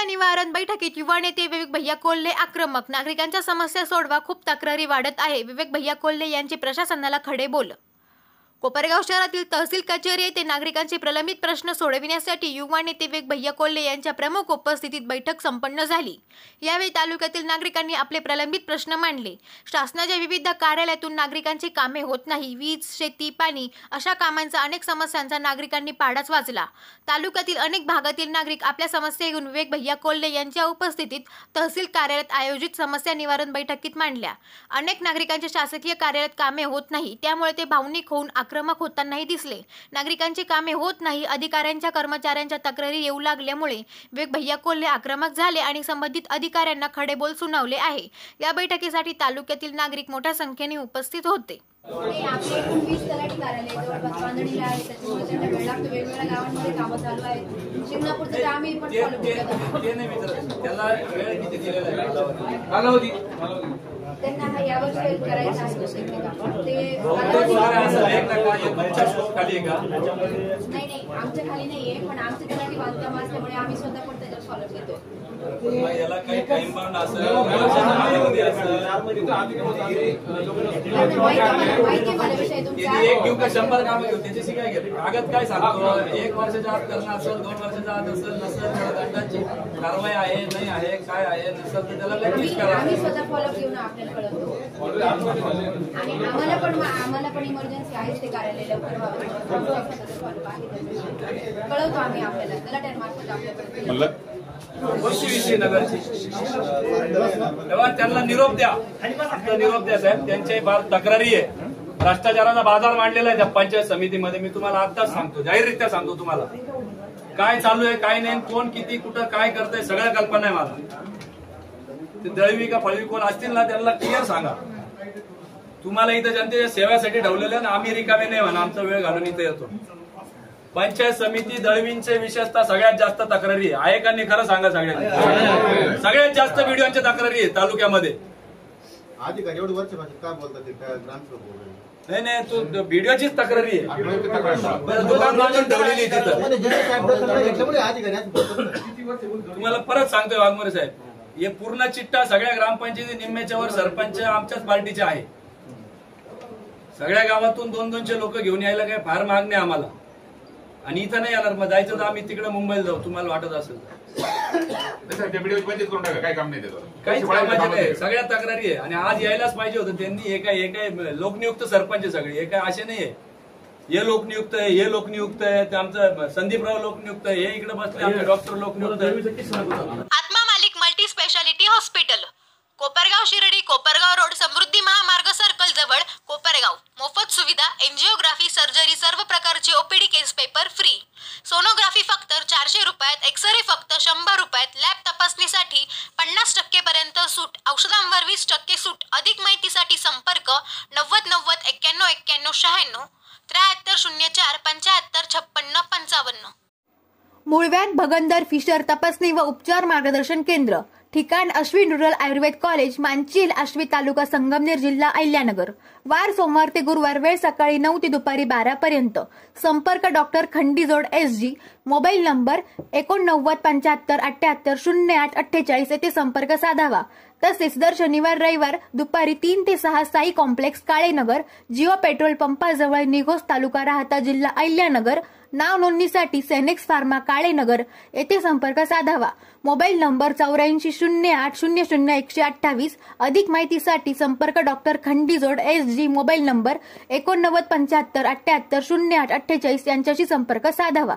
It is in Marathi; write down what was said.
निवारण बैठकीत युवा नेते विवेक भैया कोल्हे आक्रमक. नागरिकांच्या समस्या सोडवा, खूप तक्रारी वाढत आहे. विवेक भैया कोल्हे यांचे प्रशासनाला खडे बोल. कोपरगाव शहरातील तहसील कचेरी येथे नागरिकांचे प्रलंबित प्रश्न सोडविण्यासाठी युवा नेते विवेक भैया कोल्हे यांच्या प्रमुख उपस्थितीत बैठक संपन्न झाली. यावेळी तालुक्यातील नागरिकांनी आपले प्रलंबित प्रश्न मांडले. शासनाच्या विविध कार्यालयातून नागरिकांची कामे होत नाही. वीज, शेती, पाणी अशा कामांचा अनेक समस्यांचा नागरिकांनी पाडाच वाचला. तालुक्यातील अनेक भागातील नागरिक आपल्या समस्या घेऊन विवेक भैया कोल्हे यांच्या उपस्थितीत तहसील कार्यालयात आयोजित समस्या निवारण बैठकीत मांडल्या. अनेक नागरिकांच्या शासकीय कार्यालयात कामे होत नाही, त्यामुळे ते भावनिक होऊन आक्रमक होतानाही दिसले. नागरिकांची कामे होत नाही, अधिकाऱ्यांच्या कर्मचाऱ्यांच्या तक्रारी येऊ लागल्यामुळे विवेक भैया कोल्हे आक्रमक झाले आणि संबंधित अधिकाऱ्यांना खडेबोल सुनावले आहे. या बैठकीसाठी तालुक्यातील नागरिक मोठ्या संख्येने उपस्थित होते. आपले 19 तलाठी कार्यालय जवळपास बांधणीला आहे, त्याच्यामुळे त्यांना वेळ लागतो. वेगवेगळ्या गावांमध्ये कामं चालू आहेत. शिंगणापूरचं काम पण फॉलो करतात. त्याला वेळ किती दिलेला आहे कालावधी त्यांना यावर्षी करायचं आहे ते नाही आमच्या खाली नाहीये, पण आमचे तलाठी बांधकाम असल्यामुळे आम्ही स्वतः पण त्याच्यावर फॉलो घेतो. याला काही टाइम बाउंड असेल एक घेऊ का 100 कामं घेऊ त्याच्याशी काय घेतो. कागद काय सांगतो 1 वर्षाच्या आत करणं असेल, 2 वर्षाच्या आत असेल, नसेल दंडाची कारवाई आहे नाही आहे काय आहे नसेल तर त्याला प्रॅक्टिस करा. आम्ही स्वतः फॉलो घेऊन आपल्याला कळवतो आणि आम्हाला पण इमर्जन्सी आहे ते कार्यालय लवकर कळवतो आम्ही आपल्याला तलाट्यांमार्फत आपल्याकडे विषय नगरची तेव्हा त्यांना निरोप द्या. निरोप द्या साहेब, त्यांच्या फार तक्रारी आहे. भ्रष्टाचाराचा बाजार मांडलेला आहे त्या पंचायत समितीमध्ये. मी तुम्हाला आताच सांगतो, जाहीररित्या सांगतो तुम्हाला काय चालू आहे काय नाही, कोण किती कुठं काय करतंय सगळ्या कल्पना आहे मला. ते दळवी का फळवी कोण असतील ना त्यांना क्लिअर सांगा. तुम्हाला इथं जनतेच्या सेवेसाठी ठेवलेलं ना, आम्ही रिकामे नाही म्हणा, आमचा वेळ घालून इथे येतो. पंचायत समिती दळवींचे विशेषतः सगळ्यात जास्त तक्रारी आहे का नाही खरं सांगा. सगळ्यात जास्त व्हिडिओच्या तक्रारी आहे तालुक्यामध्ये. नाही नाही तू व्हिडिओचीच तक्रारी आहे. दुकान बांधून ठेवलेली तिथं. तुम्हाला परत सांगतोय वाघमोरे साहेब, हे पूर्ण चिट्टा सगळ्या ग्रामपंचायती निम्म्याच्या वर सरपंच आमच्याच पार्टीचे आहे. सगळ्या गावातून 200 लोक घेऊन यायला काय फार महाग नाही आम्हाला. आणि इथं नाही येणार, मग जायचं तर आम्ही तिकडे मुंबईला जाऊ तुम्हाला वाटत असेल काय काम नाही काहीच कामाचे नाही. सगळ्या तक्रारी आहे आणि आज यायलाच पाहिजे होतं त्यांनी. हे काय लोकनियुक्त सरपंच सगळे, हे काय असे नाहीये हे लोकनियुक्त आहे हे लोकनियुक्त आहे. आमचं संदीपराव लोकनियुक्त आहे, हे इकडे बसले आमचे डॉक्टर लोकनियुक्त आहे. Atma Malik multi speciality hospital, Kopargaon Shirdi, Kopargaon road, Samruddhi Mahamarg circle जवळ, कोपरगाव. मोफत सुविधा, एंजिओग्राफी, सर्जरी, सर्व प्रकारचे ओपीडी केस पेपर फ्री. सोनोग्राफी फक्त 400 रुपयात, एक्सरे फक्त 100 रुपयात, लॅब तपासणीसाठी 50% पर्यंत सूट, औषधांवर 20% सूट. अधिक माहितीसाठी संपर्क 90 90 91 91 96 73 04 75 56 55. मुळव्याध भगंदर फिशर तपासणी व उपचार मार्गदर्शन केंद्र. ठिकाण अश्विन रुरल आयुर्वेद कॉलेज, मांचील, आश्वी, तालुका संगमनेर, जिल्हा अहिल्यानगर. वार सोमवार ते गुरुवार, वेळ सकाळी 9 ते दुपारी 12 पर्यंत. संपर्क doctor Khandijod SG. Mobile number 89 75 78 08 48 येथे संपर्क साधावा. तसेच दर शनिवार रविवार दुपारी 3 ते 6 साई कॉम्प्लेक्स, काळेनगर, जिओ पेट्रोल पंपाजवळ, निघोज, तालुका राहता, जिल्हा अहिल्यानगर. नाव नोंदणीसाठी सेनेक्स फार्मा, काळेनगर येथे संपर्क साधावा. Mobile number 84 08 00 128. अधिक माहितीसाठी संपर्क doctor Khandijod SG. Mobile number 89 75 78 08 48 यांच्याशी संपर्क साधावा.